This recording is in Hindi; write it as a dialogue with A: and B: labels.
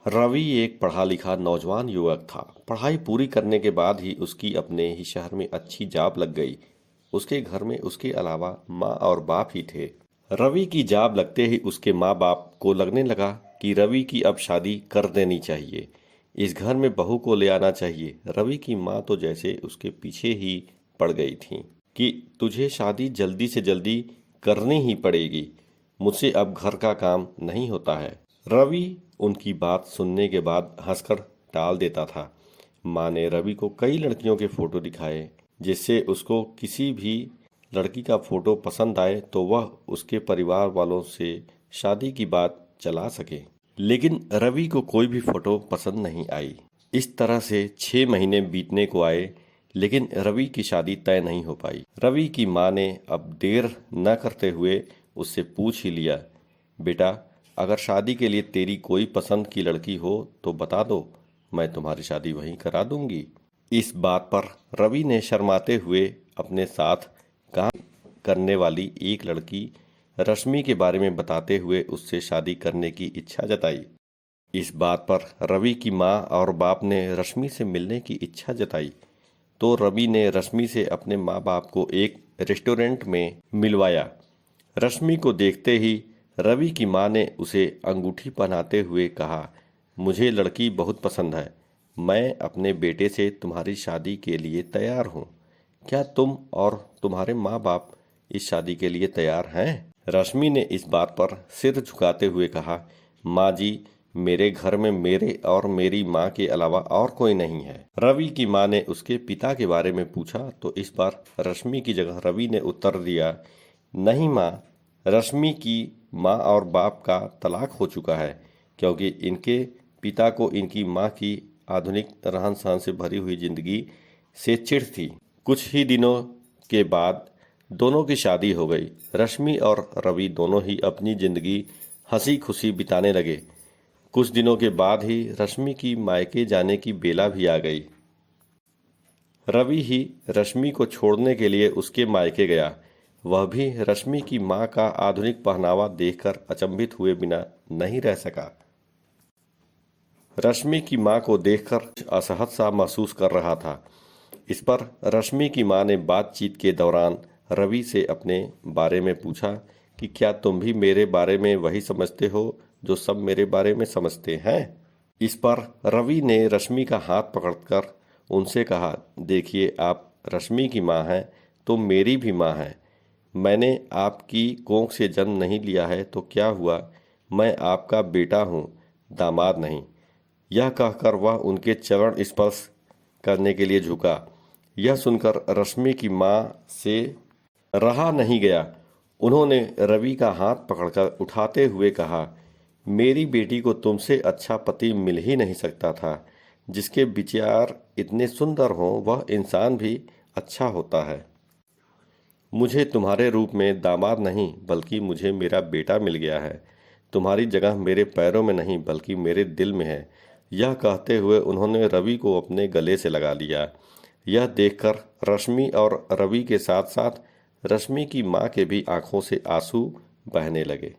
A: रवि एक पढ़ा लिखा नौजवान युवक था। पढ़ाई पूरी करने के बाद ही उसकी अपने ही शहर में अच्छी जॉब लग गई। उसके घर में उसके अलावा माँ और बाप ही थे। रवि की जॉब लगते ही उसके माँ बाप को लगने लगा कि रवि की अब शादी कर देनी चाहिए। इस घर में बहू को ले आना चाहिए। रवि की माँ तो जैसे उसके पीछे ही पड़ गई थी कि तुझे शादी जल्दी से जल्दी करनी ही पड़ेगी, मुझसे अब घर का काम नहीं होता है। रवि उनकी बात सुनने के बाद हंसकर टाल देता था। माँ ने रवि को कई लड़कियों के फोटो दिखाए, जिससे उसको किसी भी लड़की का फोटो पसंद आए तो वह उसके परिवार वालों से शादी की बात चला सके। लेकिन रवि को कोई भी फोटो पसंद नहीं आई। इस तरह से 6 महीने बीतने को आए, लेकिन रवि की शादी तय नहीं हो पाई। रवि की माँ ने अब देर न करते हुए उससे पूछ ही लिया, बेटा, अगर शादी के लिए तेरी कोई पसंद की लड़की हो तो बता दो, मैं तुम्हारी शादी वहीं करा दूंगी। इस बात पर रवि ने शर्माते हुए अपने साथ काम करने वाली एक लड़की रश्मि के बारे में बताते हुए उससे शादी करने की इच्छा जताई। इस बात पर रवि की माँ और बाप ने रश्मि से मिलने की इच्छा जताई, तो रवि ने रश्मि से अपने माँ बाप को एक रेस्टोरेंट में मिलवाया। रश्मि को देखते ही रवि की माँ ने उसे अंगूठी पहनाते हुए कहा, मुझे लड़की बहुत पसंद है। मैं अपने बेटे से तुम्हारी शादी के लिए तैयार हूँ। क्या तुम और तुम्हारे माँ बाप इस शादी के लिए तैयार हैं? रश्मि ने इस बात पर सिर झुकाते हुए कहा, माँ जी, मेरे घर में मेरे और मेरी माँ के अलावा और कोई नहीं है। रवि की माँ ने उसके पिता के बारे में पूछा तो इस बार रश्मि की जगह रवि ने उत्तर दिया, नहीं माँ, रश्मि की माँ और बाप का तलाक हो चुका है, क्योंकि इनके पिता को इनकी माँ की आधुनिक रहन सहन से भरी हुई जिंदगी से चिढ़ थी। कुछ ही दिनों के बाद दोनों की शादी हो गई। रश्मि और रवि दोनों ही अपनी जिंदगी हंसी खुशी बिताने लगे। कुछ दिनों के बाद ही रश्मि की मायके जाने की बेला भी आ गई। रवि ही रश्मि को छोड़ने के लिए उसके मायके गया। वह भी रश्मि की मां का आधुनिक पहनावा देखकर अचंभित हुए बिना नहीं रह सका। रश्मि की मां को देखकर असहज सा महसूस कर रहा था। इस पर रश्मि की मां ने बातचीत के दौरान रवि से अपने बारे में पूछा कि क्या तुम भी मेरे बारे में वही समझते हो जो सब मेरे बारे में समझते हैं? इस पर रवि ने रश्मि का हाथ पकड़कर उनसे कहा, देखिए, आप रश्मि की मां हैं तो मेरी भी मां हैं। मैंने आपकी कोख से जन्म नहीं लिया है तो क्या हुआ, मैं आपका बेटा हूँ, दामाद नहीं। यह कहकर वह उनके चरण स्पर्श करने के लिए झुका। यह सुनकर रश्मि की मां से रहा नहीं गया। उन्होंने रवि का हाथ पकड़कर उठाते हुए कहा, मेरी बेटी को तुमसे अच्छा पति मिल ही नहीं सकता था। जिसके विचार इतने सुंदर हों वह इंसान भी अच्छा होता है। मुझे तुम्हारे रूप में दामाद नहीं बल्कि मुझे मेरा बेटा मिल गया है। तुम्हारी जगह मेरे पैरों में नहीं बल्कि मेरे दिल में है। यह कहते हुए उन्होंने रवि को अपने गले से लगा लिया। यह देखकर रश्मि और रवि के साथ साथ रश्मि की माँ के भी आंखों से आंसू बहने लगे।